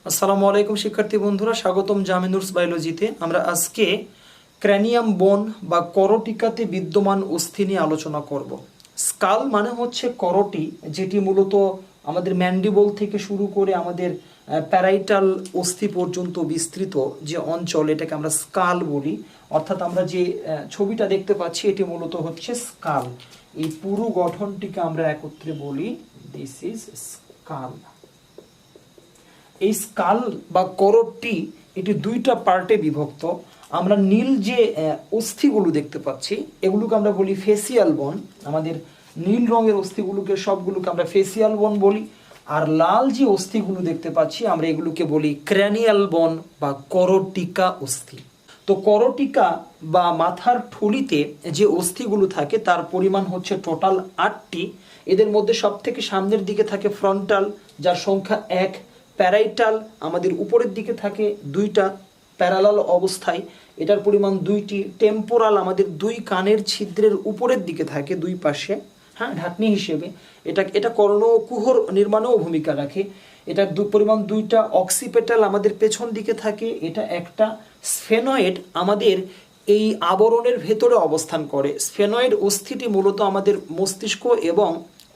আসসালামু আলাইকুম শিক্ষার্থী বন্ধুরা, স্বাগতম জামিনুরস বায়োলজিতে। আমরা আজকে ক্র্যানিয়াম বোন বা করটিকাতে বিদ্যমান অস্থি নিয়ে আলোচনা করব। স্কাল মানে হচ্ছে করটি, যেটি মূলত আমাদের ম্যান্ডিবল থেকে শুরু করে আমাদের প্যারাইটাল অস্থি পর্যন্ত বিস্তৃত যে অঞ্চল, এটাকে আমরা স্কাল বলি। অর্থাৎ আমরা যে ছবিটা দেখতে পাচ্ছি এটি মূলত হচ্ছে স্কাল। এই পুরো গঠনটিকে আমরা একত্রে বলি দিস ইজ স্কাল। এই স্কাল বা করটি এটি দুইটা পার্টে বিভক্ত। আমরা নীল যে অস্থিগুলো দেখতে পাচ্ছি এগুলোকে আমরা বলি ফেসিয়াল বোন। আমাদের নীল রঙের অস্থিগুলোকে সবগুলোকে আমরা ফেসিয়াল বোন বলি। আর লাল যে অস্থিগুলো দেখতে পাচ্ছি আমরা এগুলোকে বলি ক্র্যানিয়াল বোন বা করটিকা অস্থি। তো করটিকা বা মাথার থলিতে যে অস্থিগুলো থাকে তার পরিমাণ হচ্ছে টোটাল 8টি। এদের মধ্যে সব থেকে সামনের দিকে থাকে ফ্রন্টাল, যার সংখ্যা 1। প্যারাইটাল আমাদের উপরের দিকে থাকে 2টা প্যারালাল অবস্থায়, এটার পরিমাণ 2টি। টেম্পোরাল আমাদের 2 কানের ছিদ্রের উপরের দিকে থাকে, 2 পাশে, হ্যাঁ, ঢাকনি হিসেবে। এটা কর্ণকুহর নির্মাণেও ভূমিকা রাখে। এটার পরিমাণ 2টা। অক্সিপেটাল আমাদের পেছন দিকে থাকে, এটা একটা। স্ফেনয়েড আমাদের এই আবরণের ভেতরে অবস্থান করে। স্ফেনয়েড অস্থিটি মূলত আমাদের মস্তিষ্ক এবং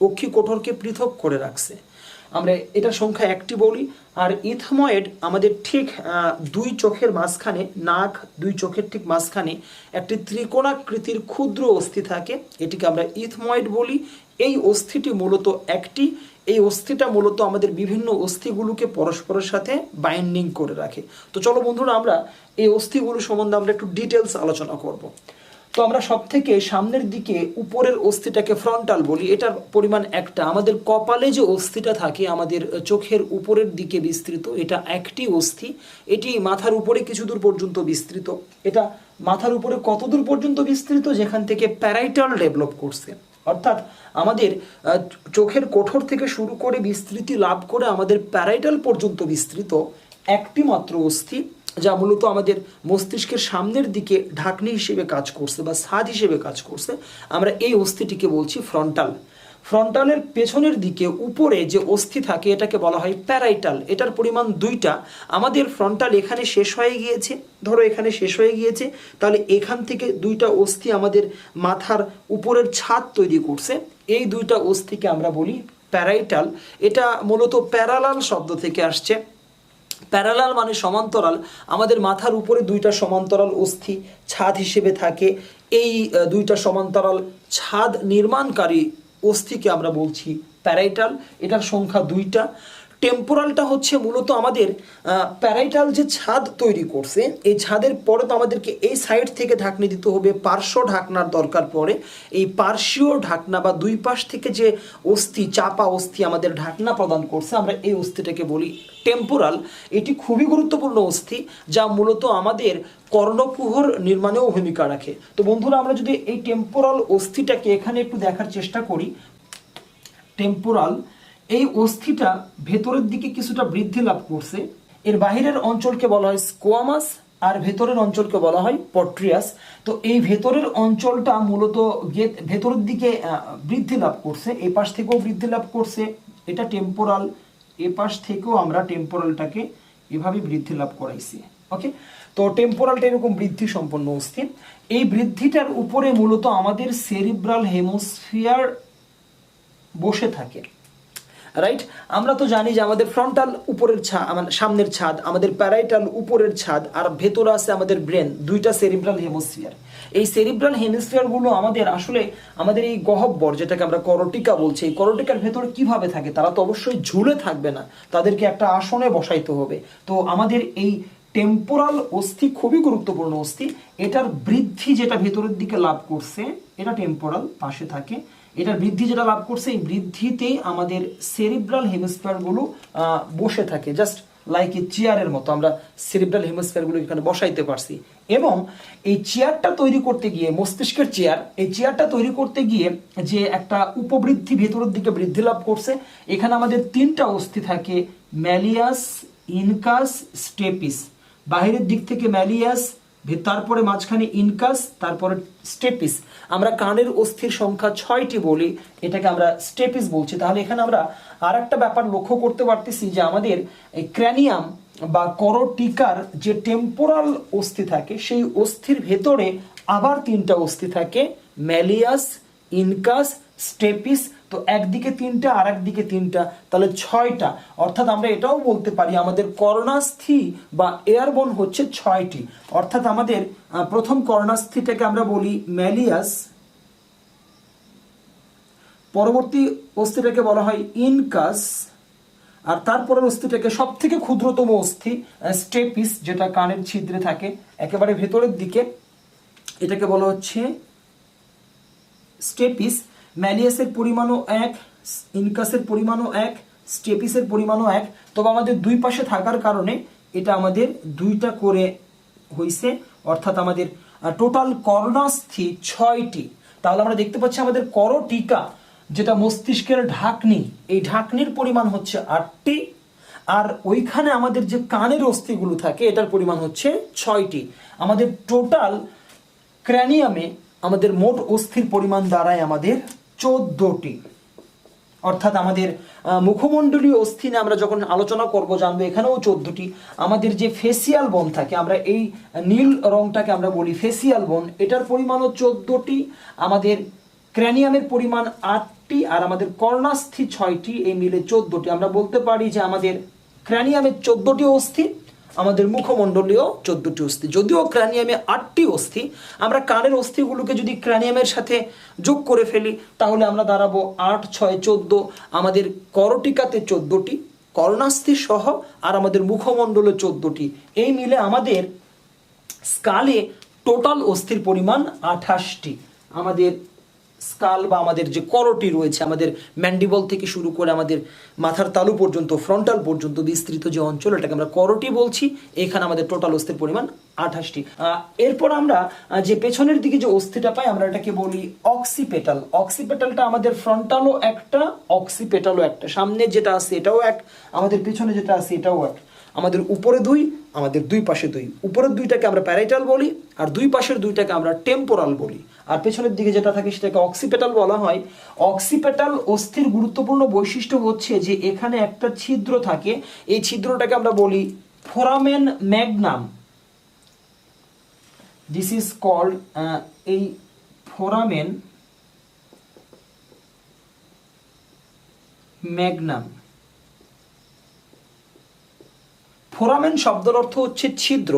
অক্ষিকোঠরকে পৃথক করে রাখছে। আমরা এটার সংখ্যা 1টি বলি। আর ইথময়েড আমাদের ঠিক 2 চোখের মাঝখানে, নাক 2 চোখের ঠিক মাঝখানে একটি ত্রিকোণাকৃতির ক্ষুদ্র অস্থি থাকে, এটিকে আমরা ইথময়েড বলি। এই অস্থিটি মূলত একটি। এই অস্থিটা মূলত আমাদের বিভিন্ন অস্থিগুলোকে পরস্পরের সাথে বাইন্ডিং করে রাখে। তো চলো বন্ধুরা, আমরা এই অস্থিগুলো সম্বন্ধে আমরা একটু ডিটেলস আলোচনা করব। তো আমরা সব থেকে সামনের দিকে উপরের অস্থিটাকে ফ্রন্টাল বলি, এটার পরিমাণ 1টা। আমাদের কপালে যে অস্থিটা থাকে আমাদের চোখের উপরের দিকে বিস্তৃত, এটা একটি অস্থি। এটি মাথার উপরে কিছু দূর পর্যন্ত বিস্তৃত। এটা মাথার উপরে কত দূর পর্যন্ত বিস্তৃত? যেখান থেকে প্যারাইটাল ডেভেলপ করছে, অর্থাৎ আমাদের চোখের কোঠর থেকে শুরু করে বিস্তৃতি লাভ করে আমাদের প্যারাইটাল পর্যন্ত বিস্তৃত একটি মাত্র অস্থি, যা মূলত আমাদের মস্তিষ্কের সামনের দিকে ঢাকনি হিসেবে কাজ করছে বা ছাদ হিসেবে কাজ করছে। আমরা এই অস্থিটিকে বলছি ফ্রন্টাল। ফ্রন্টালের পেছনের দিকে উপরে যে অস্থি থাকে এটাকে বলা হয় প্যারাইটাল। এটার পরিমাণ 2টা। আমাদের ফ্রন্টাল এখানে শেষ হয়ে গিয়েছে, ধরো এখানে শেষ হয়ে গিয়েছে, তাহলে এখান থেকে 2টা অস্থি আমাদের মাথার উপরের ছাদ তৈরি করছে। এই 2টা অস্থিকে আমরা বলি প্যারাইটাল। এটা মূলত প্যারালাল শব্দ থেকে আসছে। প্যারালাল মানে সমান্তরাল। আমাদের মাথার উপরে 2টা সমান্তরাল অস্থি ছাদ হিসেবে থাকে। এই 2টা সমান্তরাল ছাদ নির্মাণকারী অস্থিকে আমরা বলছি প্যারাইটাল। এটার সংখ্যা 2টা। টেম্পোরালটা হচ্ছে মূলত আমাদের প্যারাইটাল যে ছাদ তৈরি করছে, এই ছাদের পরে তো আমাদেরকে এই সাইড থেকে ঢাকনি দিতে হবে, পার্শ্ব ঢাকনার দরকার পড়ে। এই পার্শ্বীয় ঢাকনা বা 2 পাশ থেকে যে অস্থি, চাপা অস্থি আমাদের ঢাকনা প্রদান করছে, আমরা এই অস্থিটাকে বলি টেম্পোরাল। এটি খুবই গুরুত্বপূর্ণ অস্থি, যা মূলত আমাদের কর্ণকুহর নির্মাণেও ভূমিকা রাখে। তো বন্ধুরা, আমরা যদি এই টেম্পোরাল অস্থিটাকে এখানে একটু দেখার চেষ্টা করি। টেম্পোরাল এই অস্থিটা ভেতরের দিকে কিছুটা বৃদ্ধি লাভ করছে। এর বাহিরের অঞ্চলকে বলা হয় স্কোয়ামাস আর ভেতরের অঞ্চলকে বলা হয় পট্রিয়াস। তো এই ভেতরের অঞ্চলটা মূলত ভেতরের দিকে বৃদ্ধি লাভ করছে, এই পাশ থেকেও বৃদ্ধি লাভ করছে, এটা টেম্পোরাল। এ পাশ থেকেও আমরা টেম্পোরালটাকে এভাবে বৃদ্ধি লাভ করাইছি। ওকে, তো টেম্পোরালটা এরকম বৃদ্ধি সম্পন্ন অস্থি। এই বৃদ্ধিটার উপরে মূলত আমাদের সেরিব্রাল হেমোস্ফিয়ার বসে থাকে, রাইট। আমরা তো জানি যে আমাদের ফ্রন্টাল উপরের ছাদ, সামনের ছাদ, আমাদের প্যারাইটাল উপরের ছাদ, আর ভেতরে আছে আমাদের ব্রেন, 2টা সেরিব্রাল হেমোস্ফিয়ার। এই সেরিব্রাল হেমিস্ফিয়ারগুলো আমাদের আসলে আমাদের এই গহ্বর, যেটাকে আমরা করটিকা বলছি, এই করটিকার ভেতরে কিভাবে থাকে? তারা তো অবশ্যই ঝুলে থাকবে না, তাদেরকে একটা আসনে বসাইতে হবে। তো আমাদের এই টেম্পোরাল অস্থি খুবই গুরুত্বপূর্ণ অস্থি। এটার বৃদ্ধি যেটা ভেতরের দিকে লাভ করছে এটা টেম্পোরাল পাশে থাকে। এটার বৃদ্ধি যেটা লাভ করছে, এই বৃদ্ধিতেই আমাদের সেরিব্রাল হেমিস্ফিয়ারগুলো বসে থাকে, জাস্ট লাইক এ চেয়ারের মতো। আমরা সেরিব্রাল হেমিস্ফিয়ারগুলো এখানে বসাইতে পারছি। এবং এই চেয়ারটা তৈরি করতে গিয়ে, মস্তিষ্কের চেয়ার, এই চেয়ারটা তৈরি করতে গিয়ে যে একটা উপবৃদ্ধি ভেতরের দিকে বৃদ্ধি লাভ করছে, এখানে আমাদের 3টা অস্থি থাকে, ম্যালিয়াস, ইনকাস, স্টেপিস। বাহিরের দিক থেকে ম্যালিয়াস, তারপরে মাঝখানে ইনকাস, তারপরে স্টেপিস। আমরা কানের অস্থির সংখ্যা 6টি বলি, এটাকে আমরা স্টেপিস বলছি। তাহলে এখানে আমরা আর একটা ব্যাপার লক্ষ্য করতে পারতেছি যে আমাদের এই ক্র্যানিয়াম বা করোটিকার যে টেম্পোরাল অস্থি থাকে সেই অস্থির ভেতরে আবার 3টা অস্থি থাকে, ম্যালিয়াস, ইনকাস, স্টেপিস। তো একদিকে 3টা আর একদিকে 3টা, তাহলে 6টা। অর্থাৎ আমরা এটাও বলতে পারি আমাদের কর্ণাস্থি বা এয়ারবোন হচ্ছে 6টি। অর্থাৎ আমাদের প্রথম কর্ণাস্থিটাকে আমরা বলি ম্যালিয়াস, পরবর্তী অস্থিটাকে বলা হয় ইনকাস, আর তারপরের অস্থিটাকে সব থেকে ক্ষুদ্রতম অস্থি স্টেপিস, যেটা কানের ছিদ্রে থাকে একেবারে ভেতরের দিকে, এটাকে বলা হচ্ছে স্টেপিস। ম্যালিয়াসের পরিমাণও 1, ইনকাসের পরিমাণও 1, স্টেপিসের পরিমাণও 1। তবে আমাদের দুই পাশে থাকার কারণে এটা আমাদের 2টা করে হইছে, অর্থাৎ আমাদের টোটাল কর্ণাস্থি 6টি। তাহলে আমরা দেখতে পাচ্ছি আমাদের করোটিকা যেটা মস্তিষ্কের ঢাকনি, এই ঢাকনির পরিমাণ হচ্ছে 8টি, আর ওইখানে আমাদের যে কানের অস্থিগুলো থাকে এটার পরিমাণ হচ্ছে 6টি। আমাদের টোটাল ক্র্যানিয়ামে আমাদের মোট অস্থির পরিমাণ দাঁড়ায় আমাদের 14টি। অর্থাৎ আমাদের মুখমণ্ডলীয় অস্থি নিয়ে আমরা যখন আলোচনা করব জানবো এখানেও 14টি। আমাদের যে ফেসিয়াল বোন থাকে, আমরা এই নীল রংটাকে আমরা বলি ফেসিয়াল বোন, এটার পরিমাণও 14টি। আমাদের ক্র্যানিয়ামের পরিমাণ 8টি, আর আমাদের কর্ণাস্থি 6টি, এই মিলে 14টি। আমরা বলতে পারি যে আমাদের ক্র্যানিয়ামের 14টি অস্থি, আমাদের মুখমণ্ডলীয় 14টি অস্থি। যদিও ক্র্যানিয়ামে 8টি অস্থি, আমরা কানের অস্থিগুলোকে যদি ক্র্যানিয়ামের সাথে যোগ করে ফেলি তাহলে আমরা দাঁড়াবো 8, 6, 14। আমাদের করোটিকাতে 14টি, কর্ণাস্থি সহ, আর আমাদের মুখমণ্ডলে 14টি। এই মিলে আমাদের স্কালে টোটাল অস্থির পরিমাণ 28টি। আমাদের স্কাল বা আমাদের যে করোটি রয়েছে, আমাদের ম্যান্ডিবল থেকে শুরু করে আমাদের মাথার তালু পর্যন্ত, ফ্রন্টাল পর্যন্ত বিস্তৃত যে অঞ্চল, এটাকে আমরা করোটি বলছি। এখানে আমাদের টোটাল অস্থির পরিমাণ 28টি। এরপর আমরা যে পেছনের দিকে যে অস্থিটা পাই আমরা এটাকে বলি অক্সিপেটাল। অক্সিপেটালটা আমাদের ফ্রন্টালও একটা, অক্সিপেটালও একটা। সামনে যেটা আছে এটাও এক, আমাদের পেছনে যেটা আছে এটাও এক। আমাদের উপরে 2, আমাদের দুই পাশে 2। উপরের 2টাকে আমরা প্যারাইটাল বলি, আর দুই পাশের 2টাকে আমরা টেম্পোরাল বলি, আর পেছনের দিকে যেটা থাকে সেটাকে অক্সিপেটাল বলা হয়। অক্সিপেটাল অস্থির গুরুত্বপূর্ণ বৈশিষ্ট্য হচ্ছে যে এখানে একটা ছিদ্র থাকে, এই ছিদ্রটাকে আমরা বলি foramen magnum. This is called, এই ফোরামেন ম্যাগনাম। ফোরামেন শব্দের অর্থ হচ্ছে ছিদ্র,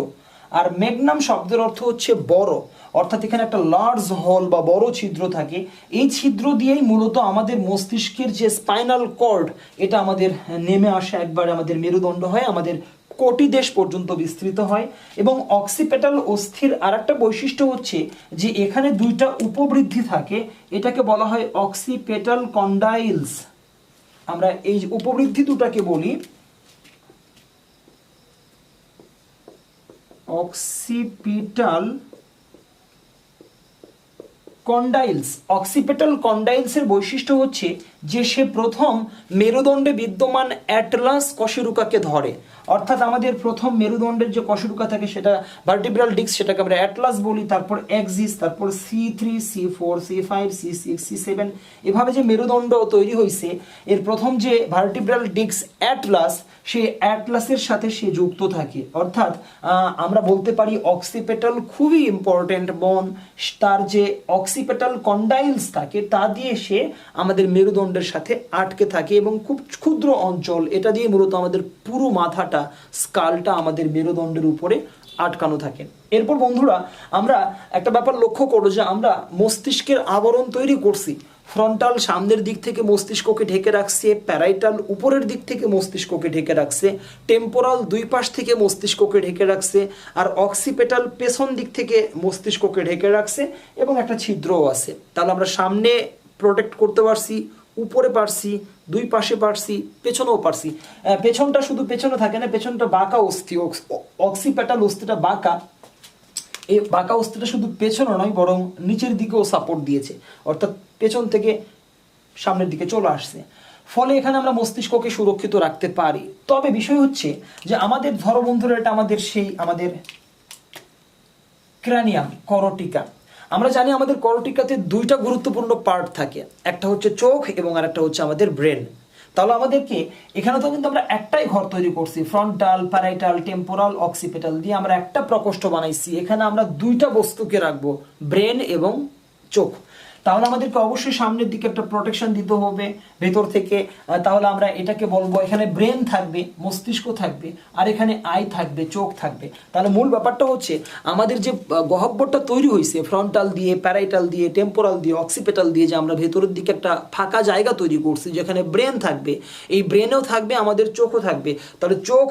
আর ম্যাগনাম শব্দের অর্থ হচ্ছে বড়। অর্থাৎ এখানে একটা লার্জ হল বা বড় ছিদ্র থাকে। এই ছিদ্র দিয়েই মূলত আমাদের মস্তিষ্কের যে স্পাইনাল কর্ড, এটা আমাদের নেমে আসে একবারে আমাদের মেরুদণ্ড হয়, আমাদের কোটিদেশ পর্যন্ত বিস্তৃত হয়। এবং অক্সিপেটাল অস্থির আর একটা বৈশিষ্ট্য হচ্ছে যে এখানে 2টা উপবৃদ্ধি থাকে, এটাকে বলা হয় অক্সিপেটাল কন্ডাইলস। আমরা এই উপবৃদ্ধি দুটাকে বলি অক্সিপিটাল কন্ডাইলস। অক্সিপিটাল কন্ডাইলসের বৈশিষ্ট্য হচ্ছে যে সে প্রথম মেরুদণ্ডে বিদ্যমান অ্যাটলাস কশেরুকাকে ধরে। অর্থাৎ আমাদের প্রথম মেরুদণ্ডের যে কশেরুকা থাকে সেটা ভার্টিব্রাল ডিস্ক, সেটাকে আমরা অ্যাটলাস বলি, তারপর এক্সিস, তারপর C3, C4, C5, C6, C7, এভাবে যে মেরুদণ্ড তৈরি হয়েছে, এর প্রথম যে ভার্টিব্রাল ডিস্ক অ্যাটলাস, সেই অ্যাটলাসের সাথে সে যুক্ত থাকে। অর্থাৎ আমরা বলতে পারি অক্সিপেটাল খুবই ইম্পর্টেন্ট বোন। তার যে অক্সিপেটাল কন্ডাইলস থাকে তা দিয়ে সে আমাদের মেরুদণ্ডের সাথে আটকে থাকে, এবং খুব ক্ষুদ্র অঞ্চল, এটা দিয়ে মূলত আমাদের পুরো মাথাটা, স্কালটা আমাদের মেরুদণ্ডের উপরে আটকানো থাকে। এরপর বন্ধুরা আমরা একটা ব্যাপার লক্ষ্য করো যে আমরা মস্তিষ্কের আবরণ তৈরি করছি। ফ্রন্টাল সামনের দিক থেকে মস্তিষ্ককে ঢেকে রাখছে, প্যারাইটাল উপরের দিক থেকে মস্তিষ্ককে ঢেকে রাখছে, টেম্পোরাল দুই পাশ থেকে মস্তিষ্ককে ঢেকে রাখছে, আর অক্সিপেটাল পেছন দিক থেকে মস্তিষ্ককে ঢেকে রাখছে, এবং একটা ছিদ্রও আছে। তাহলে আমরা সামনে প্রোটেক্ট করতে পারছি, উপরে পারছি, দুই পাশে পারছি, পেছনেও পারছি। পেছনটা শুধু পেছনে থাকে না, পেছনটা বাঁকা অস্থি, অক্সিপেটাল অস্থিটা বাঁকা। এই বাঁকা অস্থিটা শুধু পেছনে নয় বরং নিচের দিকেও সাপোর্ট দিয়েছে, অর্থাৎ পেছন থেকে সামনের দিকে চলে আসছে। ফলে এখানে আমরা মস্তিষ্ককে সুরক্ষিত রাখতে পারি। তবে বিষয় হচ্ছে যে আমাদের ধরো বন্ধুরা, এটা আমাদের সেই আমাদের ক্র্যানিয়াম, করোটিকা। আমরা জানি আমাদের করটিকাতে দুইটা গুরুত্বপূর্ণ পার্ট থাকে, একটা হচ্ছে চোখ এবং আরেকটা হচ্ছে আমাদের ব্রেন। তাহলে আমাদেরকে এখানে তো কিন্তু আমরা একটাই ঘর তৈরি করছি, ফ্রন্টাল, প্যারাইটাল, টেম্পোরাল, অক্সিপিটাল দিয়ে আমরা একটা প্রকোষ্ঠ বানাইছি। এখানে আমরা দুইটা বস্তুকে রাখবো, ব্রেন এবং চোখ। তাহলে আমাদেরকে অবশ্যই সামনের দিকে একটা প্রোটেকশন দিতে হবে ভেতর থেকে। তাহলে আমরা এটাকে বলবো, এখানে ব্রেন থাকবে, মস্তিষ্ক থাকবে, আর এখানে আই থাকবে, চোখ থাকবে। তাহলে মূল ব্যাপারটা হচ্ছে আমাদের যে গহ্বরটা তৈরি হয়েছে ফ্রন্টাল দিয়ে, প্যারাইটাল দিয়ে, টেম্পোরাল দিয়ে, অক্সিপিটাল দিয়ে, যে আমরা ভেতরের দিকে একটা ফাঁকা জায়গা তৈরি করছি যেখানে ব্রেন থাকবে, এই ব্রেনেও থাকবে, আমাদের চোখও থাকবে। তাহলে চোখ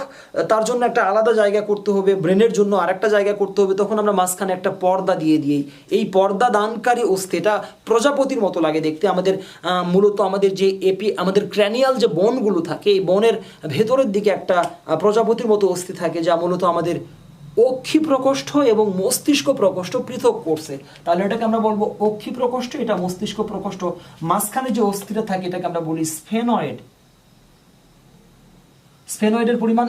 তার জন্য একটা আলাদা জায়গা করতে হবে, ব্রেনের জন্য আরেকটা জায়গা করতে হবে। তখন আমরা মাঝখানে একটা পর্দা দিয়ে দিই। এই পর্দা দানকারী অস্থিটা প্রজাপতির মতো লাগে দেখতে। আমাদের মূলত আমাদের যে আমাদের ক্র্যানিয়াল যে বনগুলো থাকে, এই বনের ভেতরের দিকে একটা প্রজাপতির মতো অস্থি থাকে, যা মূলত আমাদের অক্ষি প্রকোষ্ঠ এবং মস্তিষ্ক প্রকোষ্ঠ পৃথক করছে। তাহলে এটাকে আমরা বলবো অক্ষি প্রকোষ্ঠ, এটা মস্তিষ্ক প্রকোষ্ঠ। মাঝখানে যে অস্থিটা থাকে এটাকে আমরা বলি স্ফেনয়েড। স্ফেনয়েডের পরিমাণ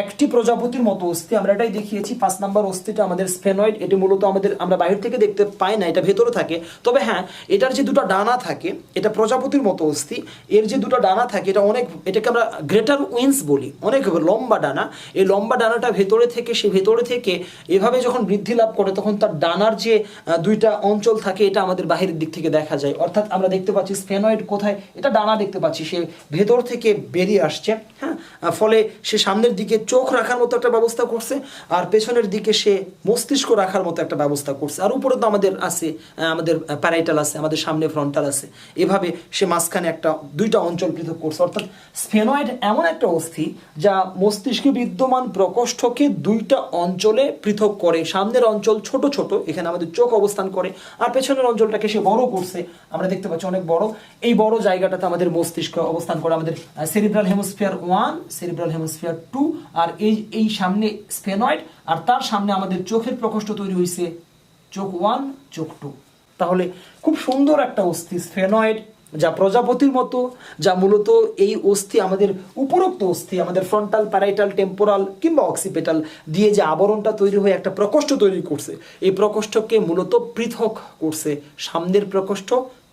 একটি প্রজাপতির মতো অস্থি, আমরা এটাই দেখিয়েছি। 5 নাম্বার অস্থিটা আমাদের স্ফেনয়েড। এটি মূলত আমরা বাইরে থেকে দেখতে পাই না, এটা ভেতরে থাকে। তবে হ্যাঁ, এটার যে দুটো ডানা থাকে, এটা প্রজাপতির মতো অস্থি। এর যে দুটো ডানা থাকে, এটাকে আমরা গ্রেটার উইংস বলি, অনেক লম্বা ডানা। এই লম্বা ডানাটা ভেতরে থেকে এভাবে যখন বৃদ্ধি লাভ করে, তখন তার ডানার যে দুইটা অঞ্চল থাকে, এটা আমাদের বাহিরের দিক থেকে দেখা যায়। অর্থাৎ আমরা দেখতে পাচ্ছি স্ফেনয়েড কোথায়, এটা ডানা দেখতে পাচ্ছি, সে ভেতর থেকে বেরিয়ে আসছে। হ্যাঁ, ফলে সে সামনের দিকে চোখ রাখার মতো একটা ব্যবস্থা করছে, আর পেছনের দিকে সে মস্তিষ্ক রাখার মতো একটা ব্যবস্থা করছে। আর উপরে তো আমাদের আছে, আমাদের প্যারাইটাল আছে, আমাদের সামনে ফ্রন্টাল আছে। এভাবে সে মাঝখানে দুইটা অঞ্চল পৃথক করছে। অর্থাৎ স্ফেনয়েড এমন একটা অস্থি যা মস্তিষ্কে বিদ্যমান প্রকোষ্ঠকে দুইটা অঞ্চলে পৃথক করে। সামনের অঞ্চল ছোট ছোট, এখানে আমাদের চোখ অবস্থান করে, আর পেছনের অঞ্চলটাকে সে বড় করছে, আমরা দেখতে পাচ্ছি অনেক বড়। এই বড় জায়গাটাতে আমাদের মস্তিষ্ক অবস্থান করে, আমাদের সেরিব্রাল হেমিস্ফিয়ার 1, সেরিব্রাল হেমিস্ফিয়ার 2, আর এই সামনে স্ফেনয়েড, আর তার সামনে আমাদের চোখের প্রকোষ্ঠ তৈরি হয়েছে, চোখ 1, চোখ 2। তাহলে খুব সুন্দর একটা অস্থি স্ফেনয়েড, যা প্রজাপতির মতো, যা মূলত এই অস্থি আমাদের উপরোক্ত অস্থি, আমাদের ফ্রন্টাল, প্যারাইটাল, টেম্পোরাল কিংবা অক্সিপিটাল দিয়ে যে আবরণটা তৈরি হয়ে একটা প্রকোষ্ঠ তৈরি করছে, এই প্রকোষ্ঠকে মূলত পৃথক করছে। সামনের প্রকোষ্ঠ,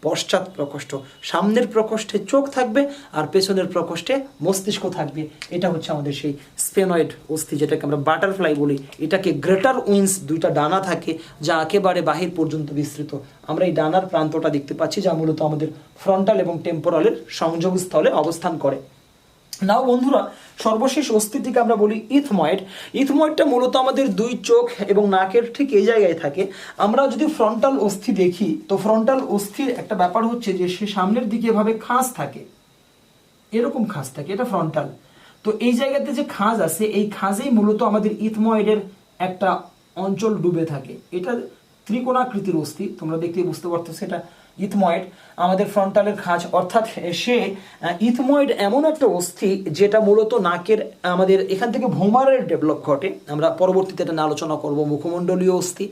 পশ্চাৎ প্রকোষ্ঠ। সামনের প্রকোষ্ঠে চোখ থাকবে, আর পেছনের প্রকোষ্ঠে মস্তিষ্ক থাকবে। এটা হচ্ছে আমাদের সেই স্ফেনয়েড অস্থি, যেটাকে আমরা বাটারফ্লাই বলি। এটাকে গ্রেটার উইংস, দুইটা ডানা থাকে, যা একেবারে বাহির পর্যন্ত বিস্তৃত। আমরা এই ডানার প্রান্তটা দেখতে পাচ্ছি, যা মূলত আমাদের ফ্রন্টাল এবং টেম্পোরালের সংযোগস্থলে অবস্থান করে। নাও বন্ধুরা, সর্বশেষ অস্থিটিকে আমরা বলি ইথময়েড। ইথময়েডটা মূলত আমাদের দুই চোখ এবং নাকের ঠিক এই জায়গায় থাকে। আমরা যদি ফ্রন্টাল অস্থি দেখি, তো ফ্রন্টাল অস্থির একটা ব্যাপার হচ্ছে যে সে সামনের দিকে এভাবে খাঁজ থাকে, এরকম খাঁজ থাকে, এটা ফ্রন্টাল। তো এই জায়গাতে যে খাঁজ আছে, এই খাঁজেই মূলত আমাদের ইথময়েডের একটা অঞ্চল ডুবে থাকে। এটা ত্রিকোণাকৃতির অস্থি, তোমরা দেখতে বুঝতে পারতো, সেটা ইথময়েড, আমাদের ফ্রন্টালের খাঁজ। অর্থাৎ সে ইথময়েড এমন একটা অস্থি যেটা মূলত নাকের, আমাদের এখান থেকে ভোমারের ডেভেলপ ঘটে। আমরা পরবর্তীতে এটা নিয়ে আলোচনা করব, মুখমণ্ডলীয় অস্থি।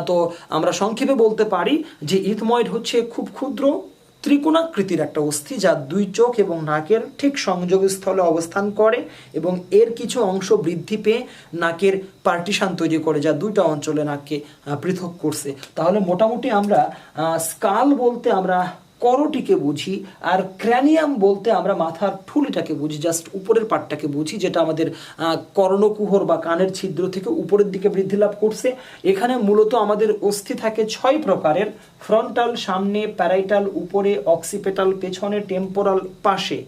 তো আমরা সংক্ষেপে বলতে পারি যে ইথময়েড হচ্ছে খুব ক্ষুদ্র ত্রিকোণাকৃতির একটা অস্থি, যা দুই চোখ এবং নাকের ঠিক সংযোগস্থলে অবস্থান করে, এবং এর কিছু অংশ বৃদ্ধি পেয়ে নাকের পার্টিশন তৈরি করে, যা দুইটা অঞ্চলে নাককে পৃথক করছে। তাহলে মোটামুটি আমরা স্কাল বলতে আমরা করটিকে বুঝি, আর ক্র্যানিয়াম বলতে আমরা মাথার ঠুলিটাকে বুঝি, জাস্ট উপরের পার্টটাকে বুঝি, যেটা আমাদের কর্ণকুহর বা কানের ছিদ্র থেকে উপরের দিকে বৃদ্ধি লাভ করছে। এখানে মূলত আমাদের অস্থি থাকে 6 প্রকারের, ফ্রন্টাল সামনে, প্যারাইটাল উপরে, অক্সিপিটাল পেছনে, টেম্পোরাল পাশে,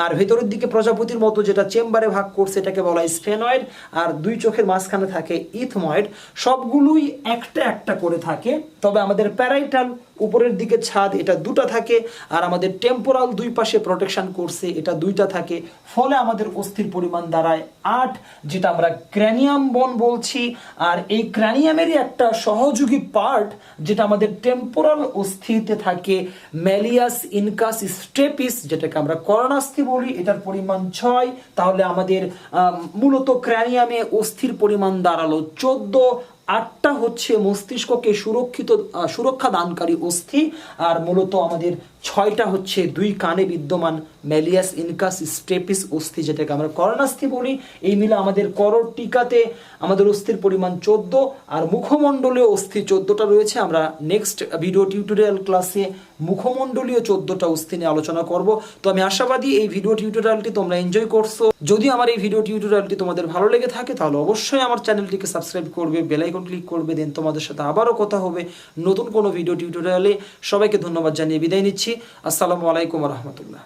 আর ভেতরের দিকে প্রজাপতির মতো যেটা চেম্বারে ভাগ করছে এটাকে বলা হয় স্ফেনয়েড, আর দুই চোখের মাঝখানে থাকে ইথময়েড। সবগুলোই একটা একটা করে থাকে, তবে আমাদের প্যারাইটাল উপরের দিকে ছাদ, এটা দুটা থাকে, আর আমাদের টেম্পোরাল দুই পাশে প্রোটেকশন করছে, এটা দুইটা থাকে। ফলে আমাদের অস্থির পরিমাণ দাঁড়ায় 8, যেটা আমরা ক্র্যানিয়াম বোন বলছি। আর এই ক্র্যানিয়ামেরই একটা সহযোগী পার্ট, যেটা আমাদের টেম্পোরাল অস্থিতে থাকে, ম্যালিয়াস ইনকাস স্টেপিস, যেটাকে আমরা করণাস্থি বলি, এটার পরিমাণ 6। তাহলে আমাদের মূলত ক্র্যানিয়ামে অস্থির পরিমাণ দাঁড়ালো 14। 8টা হচ্ছে মস্তিষ্ককে সুরক্ষা দানকারী অস্থি, আর মূলত আমাদের 6টা হচ্ছে 2 কানে বিদ্যমান ম্যালিয়াস ইনকাস স্টেপিস অস্থি, যেটাকে আমরা করোনাস্থি বলি। এই মিলে আমাদের করটিকাতে আমাদের অস্থির পরিমাণ 14, আর মুখমণ্ডলীয় অস্থি 14টা রয়েছে। আমরা নেক্সট ভিডিও টিউটোরিয়াল ক্লাসে মুখমণ্ডলীয় 14টা অস্থি নিয়ে আলোচনা করব। তো আমি আশাবাদী এই ভিডিও টিউটোরিয়ালটি তোমরা এনজয় করছো। যদি আমার এই ভিডিও টিউটোরিয়ালটি তোমাদের ভালো লেগে থাকে তাহলে অবশ্যই আমার চ্যানেলটিকে সাবস্ক্রাইব করবে, বেল আইকন ক্লিক করবে। দেন তোমাদের সাথে আবারও কথা হবে নতুন কোনো ভিডিও টিউটোরিয়ালে। সবাইকে ধন্যবাদ জানিয়ে বিদায় নিচ্ছি। আসসালামু আলাইকুম রহমতুল্লাহ।